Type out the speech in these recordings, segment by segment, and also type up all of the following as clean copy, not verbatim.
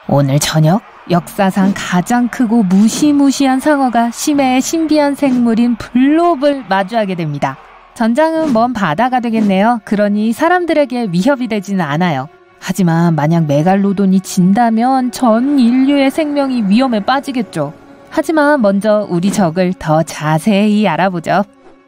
오늘 저녁 역사상 가장 크고 무시무시한 상어가 심해의 신비한 생물인 블롭을 마주하게 됩니다. 전장은 먼 바다가 되겠네요. 그러니 사람들에게 위협이 되지는 않아요. 하지만 만약 메갈로돈이 진다면 전 인류의 생명이 위험에 빠지겠죠. 하지만 먼저 우리 적을 더 자세히 알아보죠.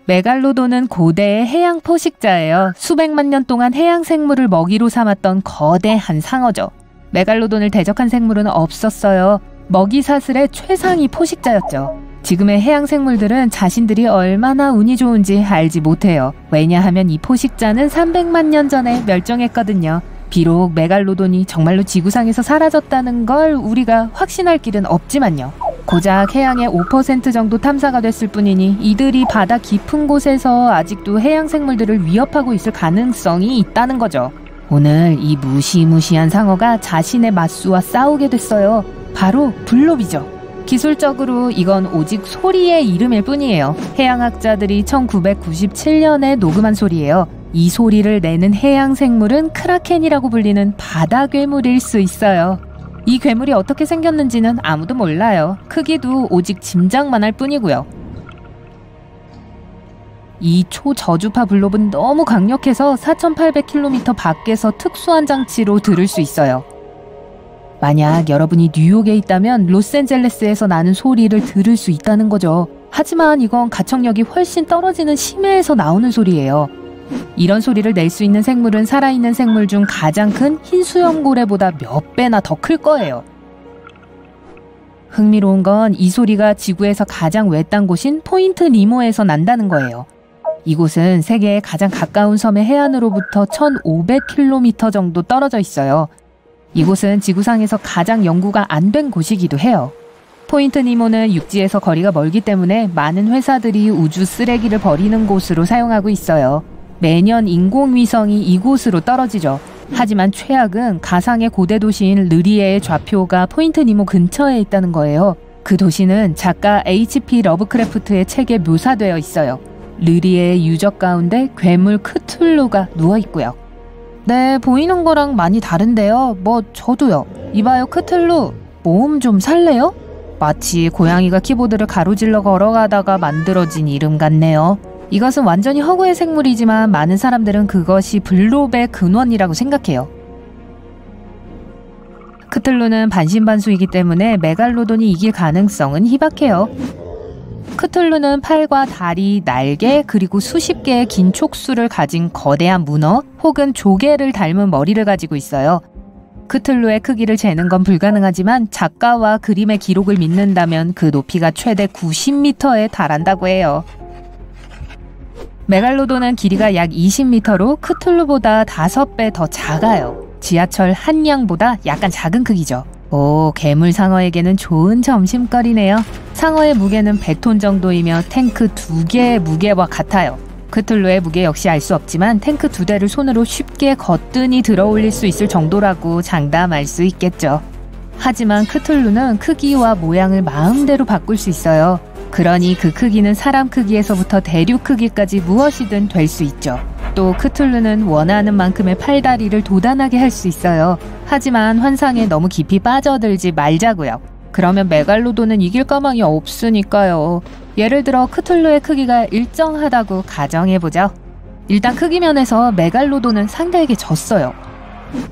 메갈로돈은 고대의 해양 포식자예요. 수백만 년 동안 해양 생물을 먹이로 삼았던 거대한 상어죠. 메갈로돈을 대적한 생물은 없었어요. 먹이 사슬의 최상위 포식자였죠. 지금의 해양 생물들은 자신들이 얼마나 운이 좋은지 알지 못해요. 왜냐하면 이 포식자는 300만 년 전에 멸종했거든요. 비록 메갈로돈이 정말로 지구상에서 사라졌다는 걸 우리가 확신할 길은 없지만요. 고작 해양의 5% 정도 탐사가 됐을 뿐이니 이들이 바다 깊은 곳에서 아직도 해양 생물들을 위협하고 있을 가능성이 있다는 거죠. 오늘 이 무시무시한 상어가 자신의 맞수와 싸우게 됐어요. 바로 블롭이죠. 기술적으로 이건 오직 소리의 이름일 뿐이에요. 해양학자들이 1997년에 녹음한 소리예요. 이 소리를 내는 해양 생물은 크라켄이라고 불리는 바다 괴물일 수 있어요. 이 괴물이 어떻게 생겼는지는 아무도 몰라요. 크기도 오직 짐작만 할 뿐이고요. 이 초저주파 블롭은 너무 강력해서 4,800km 밖에서 특수한 장치로 들을 수 있어요. 만약 여러분이 뉴욕에 있다면 로스앤젤레스에서 나는 소리를 들을 수 있다는 거죠. 하지만 이건 가청력이 훨씬 떨어지는 심해에서 나오는 소리예요. 이런 소리를 낼 수 있는 생물은 살아있는 생물 중 가장 큰 흰수염고래보다 몇 배나 더 클 거예요. 흥미로운 건 이 소리가 지구에서 가장 외딴 곳인 포인트 니모에서 난다는 거예요. 이곳은 세계의 가장 가까운 섬의 해안으로부터 1,500km 정도 떨어져 있어요. 이곳은 지구상에서 가장 연구가 안 된 곳이기도 해요. 포인트 니모는 육지에서 거리가 멀기 때문에 많은 회사들이 우주 쓰레기를 버리는 곳으로 사용하고 있어요. 매년 인공위성이 이곳으로 떨어지죠. 하지만 최악은 가상의 고대 도시인 르리에의 좌표가 포인트 니모 근처에 있다는 거예요. 그 도시는 작가 H.P. 러브크래프트의 책에 묘사되어 있어요. 르리에의 유적 가운데 괴물 크툴루가 누워있고요. 네, 보이는 거랑 많이 다른데요. 저도요. 이봐요, 크툴루. 모음 좀 살래요? 마치 고양이가 키보드를 가로질러 걸어가다가 만들어진 이름 같네요. 이것은 완전히 허구의 생물이지만 많은 사람들은 그것이 블롭의 근원이라고 생각해요. 크툴루는 반신반수이기 때문에 메갈로돈이 이길 가능성은 희박해요. 크툴루는 팔과 다리, 날개, 그리고 수십 개의 긴 촉수를 가진 거대한 문어 혹은 조개를 닮은 머리를 가지고 있어요. 크툴루의 크기를 재는 건 불가능하지만 작가와 그림의 기록을 믿는다면 그 높이가 최대 90m에 달한다고 해요. 메갈로돈은 길이가 약 20m로 크툴루보다 5배 더 작아요. 지하철 한 량보다 약간 작은 크기죠. 오, 괴물 상어에게는 좋은 점심거리네요. 상어의 무게는 100톤 정도이며 탱크 2개의 무게와 같아요. 크툴루의 무게 역시 알 수 없지만 탱크 2대를 손으로 쉽게 거뜬히 들어올릴 수 있을 정도라고 장담할 수 있겠죠. 하지만 크툴루는 크기와 모양을 마음대로 바꿀 수 있어요. 그러니 그 크기는 사람 크기에서부터 대륙 크기까지 무엇이든 될 수 있죠. 또 크툴루는 원하는 만큼의 팔다리를 도단하게 할 수 있어요. 하지만 환상에 너무 깊이 빠져들지 말자고요. 그러면 메갈로돈은 이길 가망이 없으니까요. 예를 들어 크툴루의 크기가 일정하다고 가정해보죠. 일단 크기 면에서 메갈로돈은 상대에게 졌어요.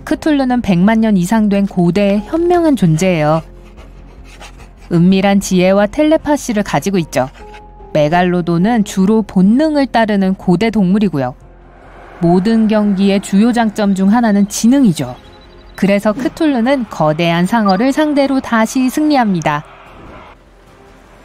크툴루는 100만 년 이상 된 고대의 현명한 존재예요. 은밀한 지혜와 텔레파시를 가지고 있죠. 메갈로돈은 주로 본능을 따르는 고대 동물이고요. 모든 경기의 주요 장점 중 하나는 지능이죠. 그래서 크툴루는 거대한 상어를 상대로 다시 승리합니다.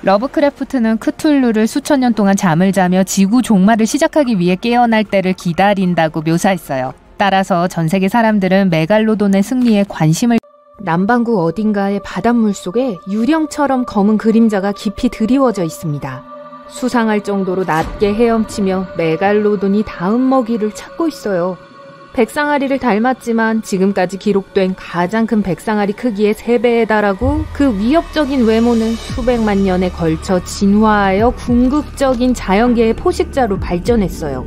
러브크래프트는 크툴루를 수천 년 동안 잠을 자며 지구 종말을 시작하기 위해 깨어날 때를 기다린다고 묘사했어요. 따라서 전 세계 사람들은 메갈로돈의 승리에 관심을 남반구 어딘가의 바닷물 속에 유령처럼 검은 그림자가 깊이 드리워져 있습니다. 수상할 정도로 낮게 헤엄치며 메갈로돈이 다음 먹이를 찾고 있어요. 백상아리를 닮았지만 지금까지 기록된 가장 큰 백상아리 크기의 3배에 달하고 그 위협적인 외모는 수백만 년에 걸쳐 진화하여 궁극적인 자연계의 포식자로 발전했어요.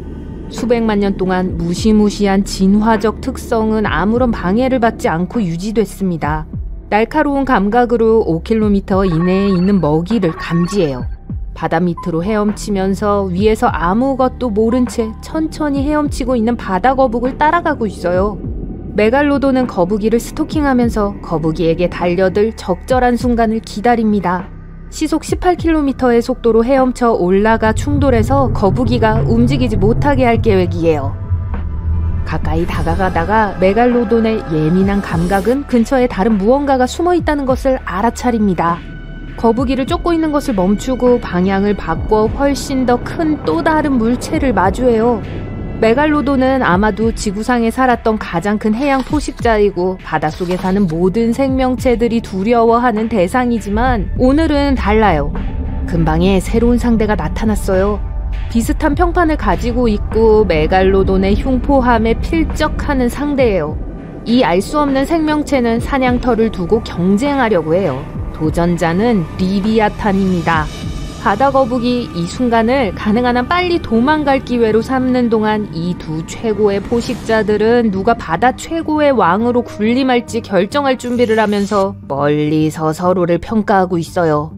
수백만 년 동안 무시무시한 진화적 특성은 아무런 방해를 받지 않고 유지됐습니다. 날카로운 감각으로 5km 이내에 있는 먹이를 감지해요. 바다 밑으로 헤엄치면서 위에서 아무것도 모른 채 천천히 헤엄치고 있는 바다 거북을 따라가고 있어요. 메갈로돈은 거북이를 스토킹하면서 거북이에게 달려들 적절한 순간을 기다립니다. 시속 18km의 속도로 헤엄쳐 올라가 충돌해서 거북이가 움직이지 못하게 할 계획이에요. 가까이 다가가다가 메갈로돈의 예민한 감각은 근처에 다른 무언가가 숨어 있다는 것을 알아차립니다. 거북이를 쫓고 있는 것을 멈추고 방향을 바꿔 훨씬 더 큰 또 다른 물체를 마주해요. 메갈로돈은 아마도 지구상에 살았던 가장 큰 해양 포식자이고 바닷속에 사는 모든 생명체들이 두려워하는 대상이지만 오늘은 달라요. 근방에 새로운 상대가 나타났어요. 비슷한 평판을 가지고 있고 메갈로돈의 흉포함에 필적하는 상대예요. 이 알 수 없는 생명체는 사냥터를 두고 경쟁하려고 해요. 도전자는 리비아탄입니다. 바다거북이 이 순간을 가능한 한 빨리 도망갈 기회로 삼는 동안 이 두 최고의 포식자들은 누가 바다 최고의 왕으로 군림할지 결정할 준비를 하면서 멀리서 서로를 평가하고 있어요.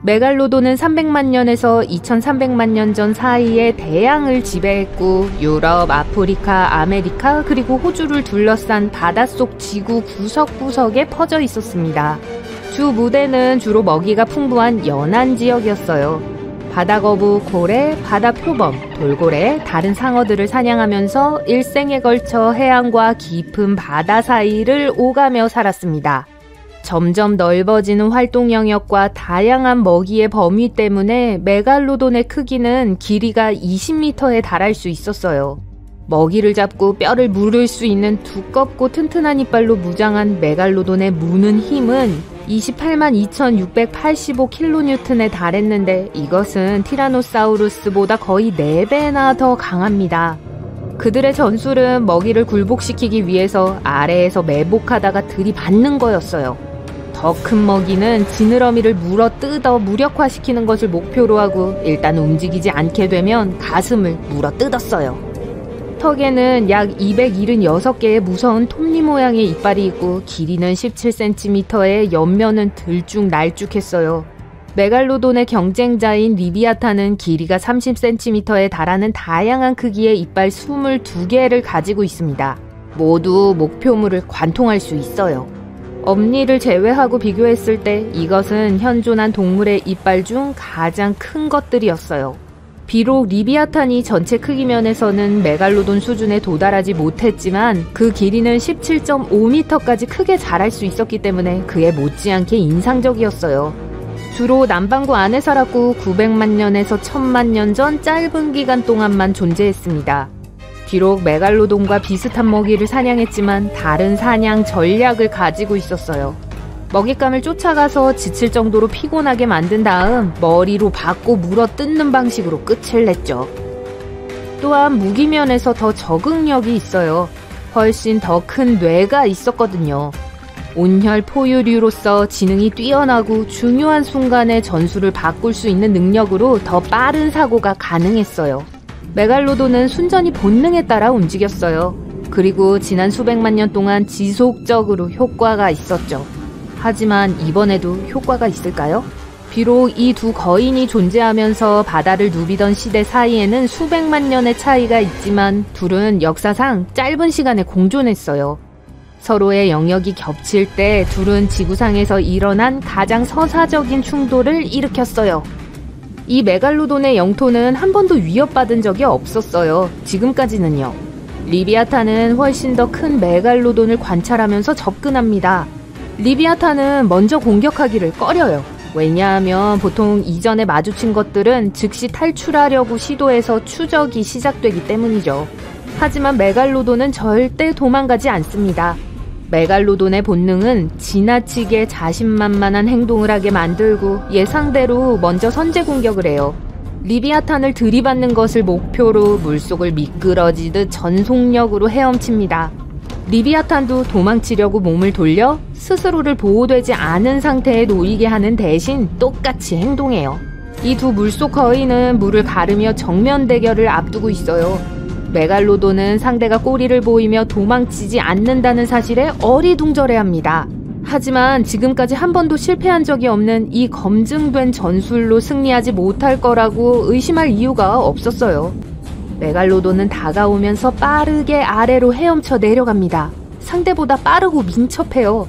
메갈로돈은 300만 년에서 2300만 년 전 사이에 대양을 지배했고 유럽, 아프리카, 아메리카 그리고 호주를 둘러싼 바닷속 지구 구석구석에 퍼져 있었습니다. 주 무대는 주로 먹이가 풍부한 연안 지역이었어요. 바다거북, 고래, 바다표범, 돌고래, 다른 상어들을 사냥하면서 일생에 걸쳐 해안과 깊은 바다 사이를 오가며 살았습니다. 점점 넓어지는 활동 영역과 다양한 먹이의 범위 때문에 메갈로돈의 크기는 길이가 20m에 달할 수 있었어요. 먹이를 잡고 뼈를 물을 수 있는 두껍고 튼튼한 이빨로 무장한 메갈로돈의 무는 힘은 28만 2685kN에 달했는데 이것은 티라노사우루스보다 거의 4배나 더 강합니다. 그들의 전술은 먹이를 굴복시키기 위해서 아래에서 매복하다가 들이받는 거였어요. 더 큰 먹이는 지느러미를 물어 뜯어 무력화시키는 것을 목표로 하고 일단 움직이지 않게 되면 가슴을 물어 뜯었어요. 턱에는 약 276개의 무서운 톱니 모양의 이빨이 있고 길이는 17cm에 옆면은 들쭉날쭉했어요. 메갈로돈의 경쟁자인 리비아탄은 길이가 30cm에 달하는 다양한 크기의 이빨 22개를 가지고 있습니다. 모두 목표물을 관통할 수 있어요. 엄니를 제외하고 비교했을 때 이것은 현존한 동물의 이빨 중 가장 큰 것들이었어요. 비록 리비아탄이 전체 크기 면에서는 메갈로돈 수준에 도달하지 못했지만 그 길이는 17.5m까지 크게 자랄 수 있었기 때문에 그에 못지않게 인상적이었어요. 주로 남반구 안에 살았고 900만 년에서 1000만 년 전 짧은 기간 동안만 존재했습니다. 비록 메갈로돈과 비슷한 먹이를 사냥했지만 다른 사냥 전략을 가지고 있었어요. 먹잇감을 쫓아가서 지칠 정도로 피곤하게 만든 다음 머리로 받고 물어 뜯는 방식으로 끝을 냈죠. 또한 무기면에서 더 적응력이 있어요. 훨씬 더 큰 뇌가 있었거든요. 온혈 포유류로서 지능이 뛰어나고 중요한 순간에 전술을 바꿀 수 있는 능력으로 더 빠른 사고가 가능했어요. 메갈로돈은 순전히 본능에 따라 움직였어요. 그리고 지난 수백만 년 동안 지속적으로 효과가 있었죠. 하지만 이번에도 효과가 있을까요? 비록 이 두 거인이 존재하면서 바다를 누비던 시대 사이에는 수백만 년의 차이가 있지만 둘은 역사상 짧은 시간에 공존했어요. 서로의 영역이 겹칠 때 둘은 지구상에서 일어난 가장 서사적인 충돌을 일으켰어요. 이 메갈로돈의 영토는 한 번도 위협받은 적이 없었어요. 지금까지는요. 리비아탄은 훨씬 더 큰 메갈로돈을 관찰하면서 접근합니다. 리비아탄은 먼저 공격하기를 꺼려요. 왜냐하면 보통 이전에 마주친 것들은 즉시 탈출하려고 시도해서 추적이 시작되기 때문이죠. 하지만 메갈로돈은 절대 도망가지 않습니다. 메갈로돈의 본능은 지나치게 자신만만한 행동을 하게 만들고 예상대로 먼저 선제 공격을 해요. 리비아탄을 들이받는 것을 목표로 물속을 미끄러지듯 전속력으로 헤엄칩니다. 리비아탄도 도망치려고 몸을 돌려 스스로를 보호되지 않은 상태에 놓이게 하는 대신 똑같이 행동해요. 이 두 물속 거인은 물을 가르며 정면 대결을 앞두고 있어요. 메갈로돈은 상대가 꼬리를 보이며 도망치지 않는다는 사실에 어리둥절해합니다. 하지만 지금까지 한 번도 실패한 적이 없는 이 검증된 전술로 승리하지 못할 거라고 의심할 이유가 없었어요. 메갈로돈은 다가오면서 빠르게 아래로 헤엄쳐 내려갑니다. 상대보다 빠르고 민첩해요.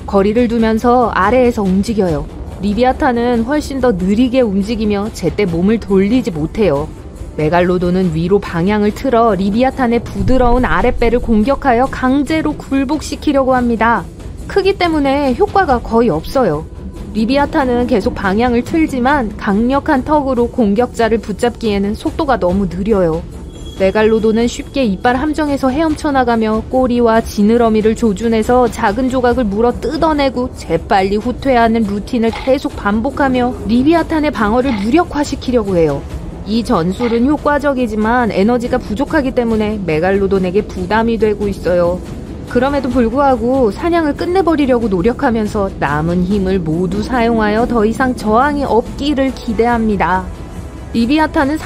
거리를 두면서 아래에서 움직여요. 리비아탄은 훨씬 더 느리게 움직이며 제때 몸을 돌리지 못해요. 메갈로돈은 위로 방향을 틀어 리비아탄의 부드러운 아랫배를 공격하여 강제로 굴복시키려고 합니다. 크기 때문에 효과가 거의 없어요. 리비아탄은 계속 방향을 틀지만 강력한 턱으로 공격자를 붙잡기에는 속도가 너무 느려요. 메갈로돈은 쉽게 이빨 함정에서 헤엄쳐 나가며 꼬리와 지느러미를 조준해서 작은 조각을 물어 뜯어내고 재빨리 후퇴하는 루틴을 계속 반복하며 리비아탄의 방어를 무력화시키려고 해요. 이 전술은 효과적이지만 에너지가 부족하기 때문에 메갈로돈에게 부담이 되고 있어요. 그럼에도 불구하고 사냥을 끝내버리려고 노력하면서 남은 힘을 모두 사용하여 더 이상 저항이 없기를 기대합니다. 리비아탄은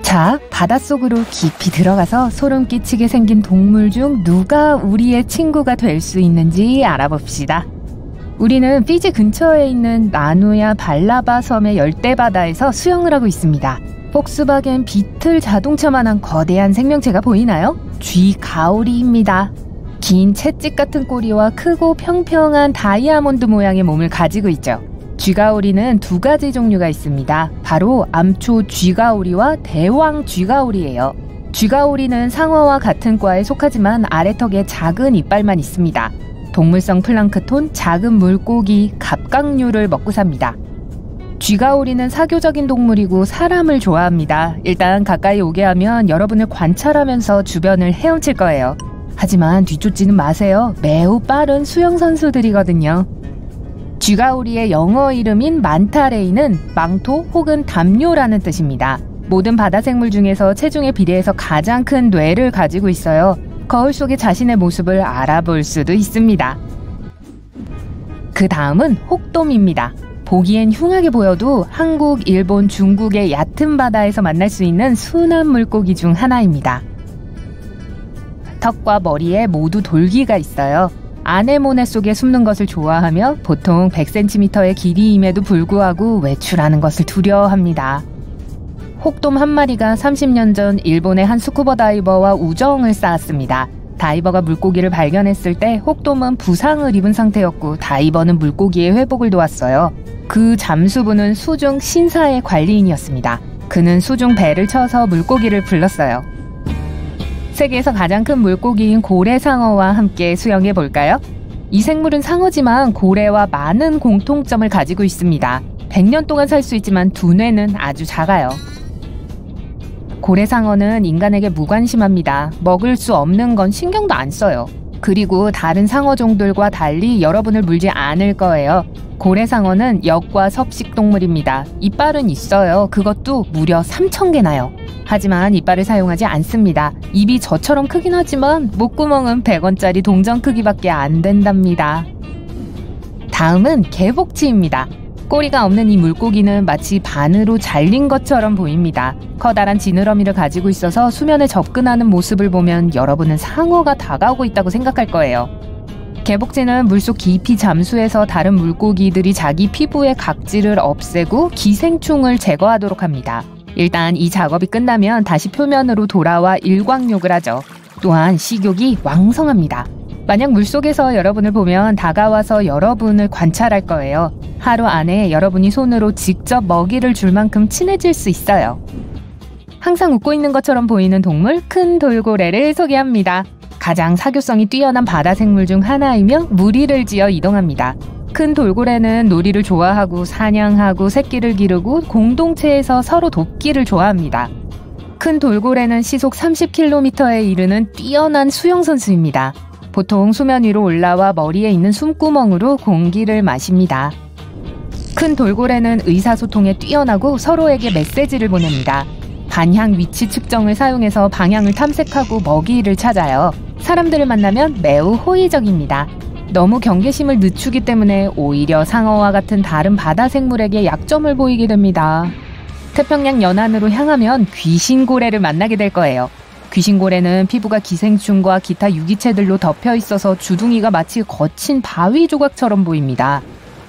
자, 바닷속으로 깊이 들어가서 소름 끼치게 생긴 동물 중 누가 우리의 친구가 될 수 있는지 알아봅시다. 우리는 피지 근처에 있는 나누야 발라바 섬의 열대바다에서 수영을 하고 있습니다. 폭스바겐 비틀 자동차만한 거대한 생명체가 보이나요? 쥐가오리입니다. 긴 채찍 같은 꼬리와 크고 평평한 다이아몬드 모양의 몸을 가지고 있죠. 쥐가오리는 두 가지 종류가 있습니다. 바로 암초 쥐가오리와 대왕 쥐가오리예요. 쥐가오리는 상어와 같은 과에 속하지만 아래턱에 작은 이빨만 있습니다. 동물성 플랑크톤, 작은 물고기, 갑각류를 먹고 삽니다. 쥐가오리는 사교적인 동물이고 사람을 좋아합니다. 일단 가까이 오게 하면 여러분을 관찰하면서 주변을 헤엄칠 거예요. 하지만 뒤쫓지는 마세요. 매우 빠른 수영 선수들이거든요. 쥐가오리의 영어 이름인 만타레이는 망토 혹은 담요라는 뜻입니다. 모든 바다 생물 중에서 체중에 비례해서 가장 큰 뇌를 가지고 있어요. 거울 속에 자신의 모습을 알아볼 수도 있습니다. 그 다음은 혹돔입니다. 보기엔 흉하게 보여도 한국, 일본, 중국의 얕은 바다에서 만날 수 있는 순한 물고기 중 하나입니다. 턱과 머리에 모두 돌기가 있어요. 아네모네 속에 숨는 것을 좋아하며 보통 100cm의 길이임에도 불구하고 외출하는 것을 두려워합니다. 혹돔 한 마리가 30년 전 일본의 한 스쿠버 다이버와 우정을 쌓았습니다. 다이버가 물고기를 발견했을 때 혹돔은 부상을 입은 상태였고 다이버는 물고기의 회복을 도왔어요. 그 잠수부는 수중 신사의 관리인이었습니다. 그는 수중 배를 쳐서 물고기를 불렀어요. 세계에서 가장 큰 물고기인 고래상어와 함께 수영해 볼까요? 이 생물은 상어지만 고래와 많은 공통점을 가지고 있습니다. 100년 동안 살 수 있지만 두뇌는 아주 작아요. 고래상어는 인간에게 무관심합니다. 먹을 수 없는 건 신경도 안 써요. 그리고 다른 상어종들과 달리 여러분을 물지 않을 거예요. 고래상어는 역과 섭식 동물입니다. 이빨은 있어요. 그것도 무려 3,000개나요. 하지만 이빨을 사용하지 않습니다. 입이 저처럼 크긴 하지만 목구멍은 100원짜리 동전 크기밖에 안 된답니다. 다음은 개복치입니다. 꼬리가 없는 이 물고기는 마치 반으로 잘린 것처럼 보입니다. 커다란 지느러미를 가지고 있어서 수면에 접근하는 모습을 보면 여러분은 상어가 다가오고 있다고 생각할 거예요. 개복치는 물속 깊이 잠수해서 다른 물고기들이 자기 피부의 각질을 없애고 기생충을 제거하도록 합니다. 일단 이 작업이 끝나면 다시 표면으로 돌아와 일광욕을 하죠. 또한 식욕이 왕성합니다. 만약 물속에서 여러분을 보면 다가와서 여러분을 관찰할 거예요. 하루 안에 여러분이 손으로 직접 먹이를 줄 만큼 친해질 수 있어요. 항상 웃고 있는 것처럼 보이는 동물, 큰 돌고래를 소개합니다. 가장 사교성이 뛰어난 바다 생물 중 하나이며 무리를 지어 이동합니다. 큰 돌고래는 놀이를 좋아하고 사냥하고 새끼를 기르고 공동체에서 서로 돕기를 좋아합니다. 큰 돌고래는 시속 30km에 이르는 뛰어난 수영선수입니다. 보통 수면 위로 올라와 머리에 있는 숨구멍으로 공기를 마십니다. 큰 돌고래는 의사소통에 뛰어나고 서로에게 메시지를 보냅니다. 반향 위치 측정을 사용해서 방향을 탐색하고 먹이를 찾아요. 사람들을 만나면 매우 호의적입니다. 너무 경계심을 늦추기 때문에 오히려 상어와 같은 다른 바다 생물에게 약점을 보이게 됩니다. 태평양 연안으로 향하면 귀신고래를 만나게 될 거예요. 귀신고래는 피부가 기생충과 기타 유기체들로 덮여 있어서 주둥이가 마치 거친 바위 조각처럼 보입니다.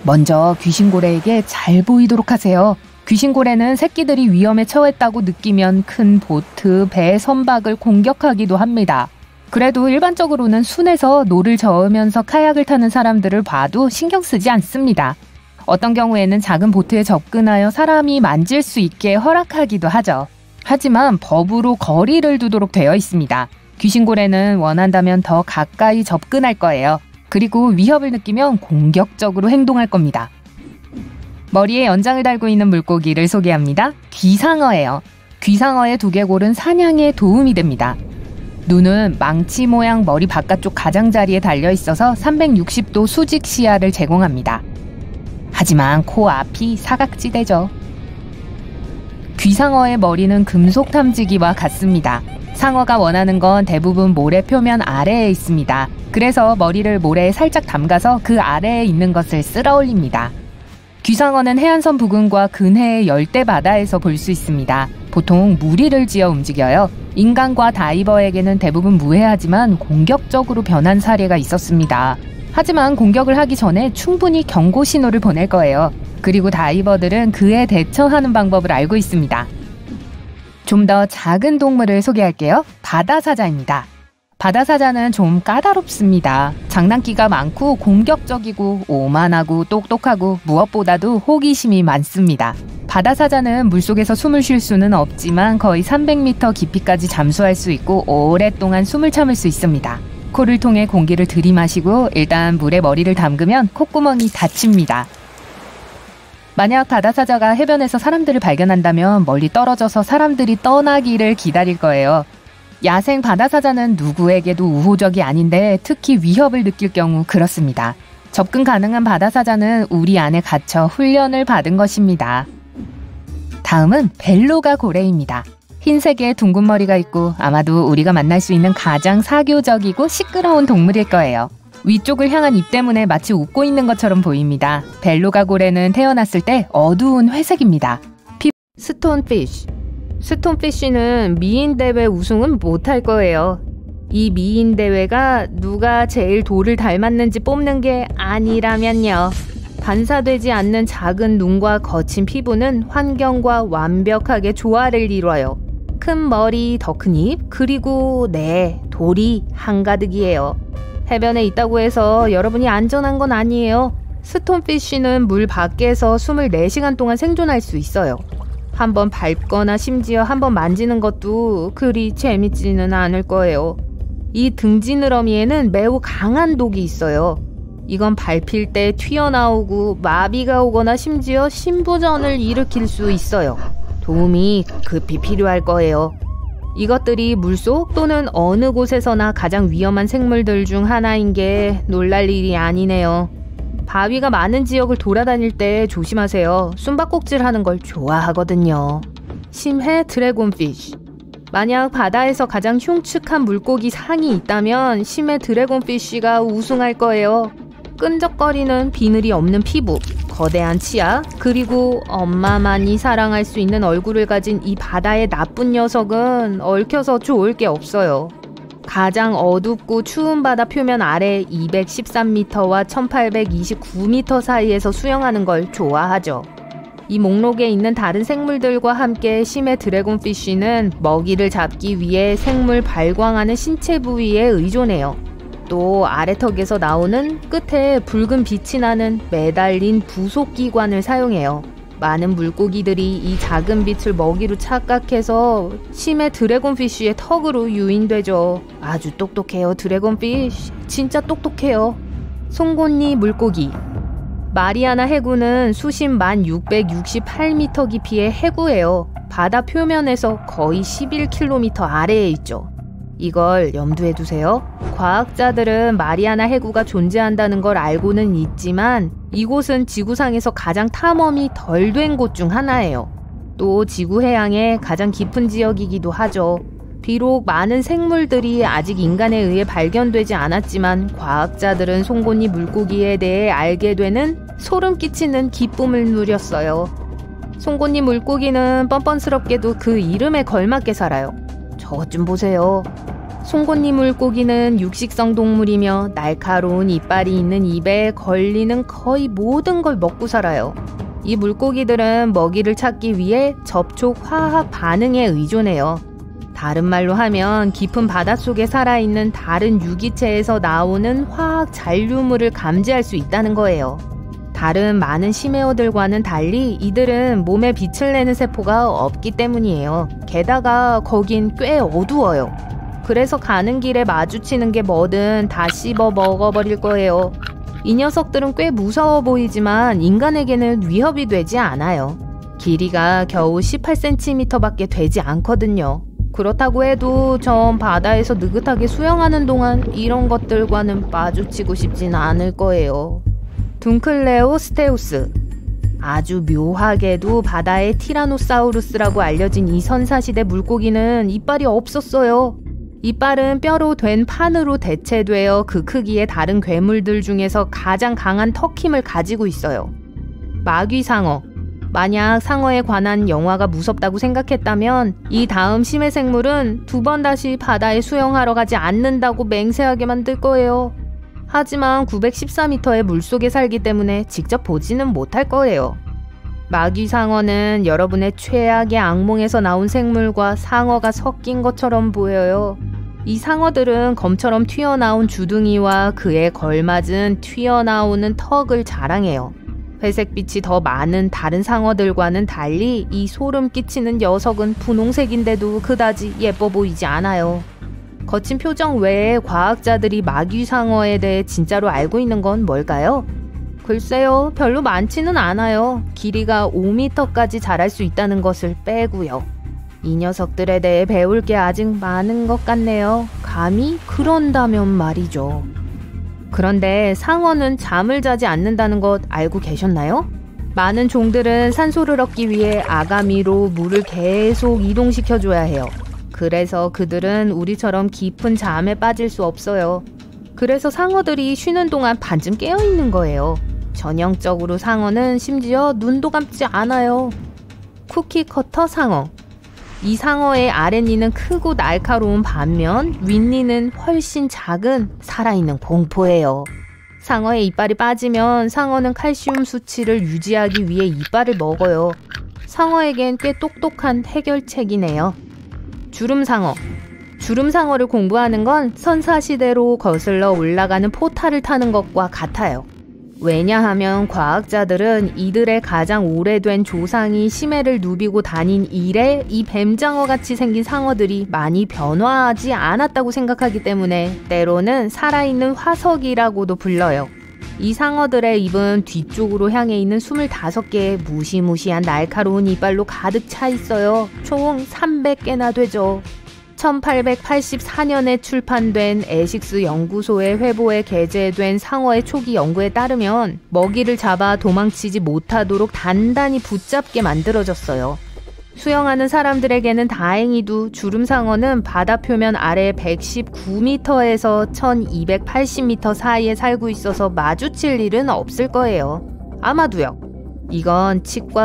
먼저 귀신고래에게 잘 보이도록 하세요. 귀신고래는 새끼들이 위험에 처했다고 느끼면 큰 보트, 배, 선박을 공격하기도 합니다. 그래도 일반적으로는 순에서 노를 저으면서 카약을 타는 사람들을 봐도 신경 쓰지 않습니다. 어떤 경우에는 작은 보트에 접근하여 사람이 만질 수 있게 허락하기도 하죠. 하지만 법으로 거리를 두도록 되어 있습니다. 귀신고래는 원한다면 더 가까이 접근할 거예요. 그리고 위협을 느끼면 공격적으로 행동할 겁니다. 머리에 연장을 달고 있는 물고기를 소개합니다. 귀상어예요. 귀상어의 두개골은 사냥에 도움이 됩니다. 눈은 망치 모양 머리 바깥쪽 가장자리에 달려 있어서 360도 수직 시야를 제공합니다. 하지만 코 앞이 사각지대죠. 귀상어의 머리는 금속 탐지기와 같습니다. 상어가 원하는 건 대부분 모래 표면 아래에 있습니다. 그래서 머리를 모래에 살짝 담가서 그 아래에 있는 것을 쓸어 올립니다. 귀상어는 해안선 부근과 근해의 열대 바다에서 볼 수 있습니다. 보통 무리를 지어 움직여요. 인간과 다이버에게는 대부분 무해하지만 공격적으로 변한 사례가 있었습니다. 하지만 공격을 하기 전에 충분히 경고 신호를 보낼 거예요. 그리고 다이버들은 그에 대처하는 방법을 알고 있습니다. 좀 더 작은 동물을 소개할게요. 바다사자입니다. 바다사자는 좀 까다롭습니다. 장난기가 많고 공격적이고 오만하고 똑똑하고 무엇보다도 호기심이 많습니다. 바다사자는 물속에서 숨을 쉴 수는 없지만 거의 300m 깊이까지 잠수할 수 있고 오랫동안 숨을 참을 수 있습니다. 코를 통해 공기를 들이마시고 일단 물에 머리를 담그면 콧구멍이 닫힙니다. 만약 바다사자가 해변에서 사람들을 발견한다면 멀리 떨어져서 사람들이 떠나기를 기다릴 거예요. 야생 바다사자는 누구에게도 우호적이 아닌데 특히 위협을 느낄 경우 그렇습니다. 접근 가능한 바다사자는 우리 안에 갇혀 훈련을 받은 것입니다. 다음은 벨루가 고래입니다. 흰색의 둥근 머리가 있고 아마도 우리가 만날 수 있는 가장 사교적이고 시끄러운 동물일 거예요. 위쪽을 향한 입 때문에 마치 웃고 있는 것처럼 보입니다. 벨루가 고래는 태어났을 때 어두운 회색입니다. 스톤피쉬. 스톤피쉬는 미인 대회 우승은 못할 거예요. 이 미인 대회가 누가 제일 돌을 닮았는지 뽑는 게 아니라면요. 반사되지 않는 작은 눈과 거친 피부는 환경과 완벽하게 조화를 이뤄요. 큰 머리, 더 큰 입, 그리고 돌이 한가득이에요. 해변에 있다고 해서 여러분이 안전한 건 아니에요. 스톤피쉬는 물 밖에서 24시간 동안 생존할 수 있어요. 한번 밟거나 심지어 한번 만지는 것도 그리 재밌지는 않을 거예요. 이 등지느러미에는 매우 강한 독이 있어요. 이건 밟힐 때 튀어나오고 마비가 오거나 심지어 심부전을 일으킬 수 있어요. 도움이 급히 필요할 거예요. 이것들이 물속 또는 어느 곳에서나 가장 위험한 생물들 중 하나인 게 놀랄 일이 아니네요. 바위가 많은 지역을 돌아다닐 때 조심하세요. 숨바꼭질 하는 걸 좋아하거든요. 심해 드래곤피쉬. 만약 바다에서 가장 흉측한 물고기 상이 있다면 심해 드래곤피쉬가 우승할 거예요. 끈적거리는 비늘이 없는 피부, 거대한 치아, 그리고 엄마만이 사랑할 수 있는 얼굴을 가진 이 바다의 나쁜 녀석은 얽혀서 좋을 게 없어요. 가장 어둡고 추운 바다 표면 아래 213m와 1829m 사이에서 수영하는 걸 좋아하죠. 이 목록에 있는 다른 생물들과 함께 심해 드래곤피쉬는 먹이를 잡기 위해 생물 발광하는 신체 부위에 의존해요. 또 아래턱에서 나오는 끝에 붉은 빛이 나는 매달린 부속기관을 사용해요. 많은 물고기들이 이 작은 빛을 먹이로 착각해서 심해 드래곤피쉬의 턱으로 유인되죠. 아주 똑똑해요. 드래곤피쉬 진짜 똑똑해요. 송곳니 물고기. 마리아나 해구는 수심 1668m 깊이의 해구예요. 바다 표면에서 거의 11km 아래에 있죠. 이걸 염두에 두세요. 과학자들은 마리아나 해구가 존재한다는 걸 알고는 있지만 이곳은 지구상에서 가장 탐험이 덜 된 곳 중 하나예요. 또 지구 해양의 가장 깊은 지역이기도 하죠. 비록 많은 생물들이 아직 인간에 의해 발견되지 않았지만 과학자들은 송곳니 물고기에 대해 알게 되는 소름 끼치는 기쁨을 누렸어요. 송곳니 물고기는 뻔뻔스럽게도 그 이름에 걸맞게 살아요. 저것 좀 보세요. 송곳니 물고기는 육식성 동물이며 날카로운 이빨이 있는 입에 걸리는 거의 모든 걸 먹고 살아요. 이 물고기들은 먹이를 찾기 위해 접촉 화학 반응에 의존해요. 다른 말로 하면 깊은 바닷속에 살아있는 다른 유기체에서 나오는 화학 잔류물을 감지할 수 있다는 거예요. 다른 많은 심해어들과는 달리 이들은 몸에 빛을 내는 세포가 없기 때문이에요. 게다가 거긴 꽤 어두워요. 그래서 가는 길에 마주치는 게 뭐든 다 씹어 먹어버릴 거예요. 이 녀석들은 꽤 무서워 보이지만 인간에게는 위협이 되지 않아요. 길이가 겨우 18cm밖에 되지 않거든요. 그렇다고 해도 전 바다에서 느긋하게 수영하는 동안 이런 것들과는 마주치고 싶진 않을 거예요. 둔클레오스테우스. 아주 묘하게도 바다의 티라노사우루스라고 알려진 이 선사시대 물고기는 이빨이 없었어요. 이빨은 뼈로 된 판으로 대체되어 그 크기의 다른 괴물들 중에서 가장 강한 턱힘을 가지고 있어요. 마귀상어. 만약 상어에 관한 영화가 무섭다고 생각했다면 이 다음 심해 생물은 2번 다시 바다에 수영하러 가지 않는다고 맹세하게 만들 거예요. 하지만 914m의 물속에 살기 때문에 직접 보지는 못할 거예요. 마귀상어는 여러분의 최악의 악몽에서 나온 생물과 상어가 섞인 것처럼 보여요. 이 상어들은 검처럼 튀어나온 주둥이와 그에 걸맞은 튀어나오는 턱을 자랑해요. 회색빛이 더 많은 다른 상어들과는 달리 이 소름 끼치는 녀석은 분홍색인데도 그다지 예뻐 보이지 않아요. 거친 표정 외에 과학자들이 마귀상어에 대해 진짜로 알고 있는 건 뭘까요? 글쎄요, 별로 많지는 않아요. 길이가 5m까지 자랄 수 있다는 것을 빼고요. 이 녀석들에 대해 배울 게 아직 많은 것 같네요. 감히 그런다면 말이죠. 그런데 상어는 잠을 자지 않는다는 것 알고 계셨나요? 많은 종들은 산소를 얻기 위해 아가미로 물을 계속 이동시켜줘야 해요. 그래서 그들은 우리처럼 깊은 잠에 빠질 수 없어요. 그래서 상어들이 쉬는 동안 반쯤 깨어있는 거예요. 전형적으로 상어는 심지어 눈도 감지 않아요. 쿠키커터 상어. 이 상어의 아랫니는 크고 날카로운 반면 윗니는 훨씬 작은 살아있는 공포예요. 상어의 이빨이 빠지면 상어는 칼슘 수치를 유지하기 위해 이빨을 먹어요. 상어에겐 꽤 똑똑한 해결책이네요. 주름상어. 주름상어를 공부하는 건 선사시대로 거슬러 올라가는 포탈을 타는 것과 같아요. 왜냐하면 과학자들은 이들의 가장 오래된 조상이 심해를 누비고 다닌 이래 이 뱀장어같이 생긴 상어들이 많이 변화하지 않았다고 생각하기 때문에 때로는 살아있는 화석이라고도 불러요. 이 상어들의 입은 뒤쪽으로 향해 있는 25개의 무시무시한 날카로운 이빨로 가득 차 있어요. 총 300개나 되죠. 1884년에 출판된 에식스 연구소의 회보에 게재된 상어의 초기 연구에 따르면 먹이를 잡아 도망치지 못하도록 단단히 붙잡게 만들어졌어요. 수영하는 사람들에게는 다행히도 주름상어는 바다 표면 아래 119m에서 1280m 사이에 살고 있어서 마주칠 일은 없을 거예요. 아마도요. 이건 치과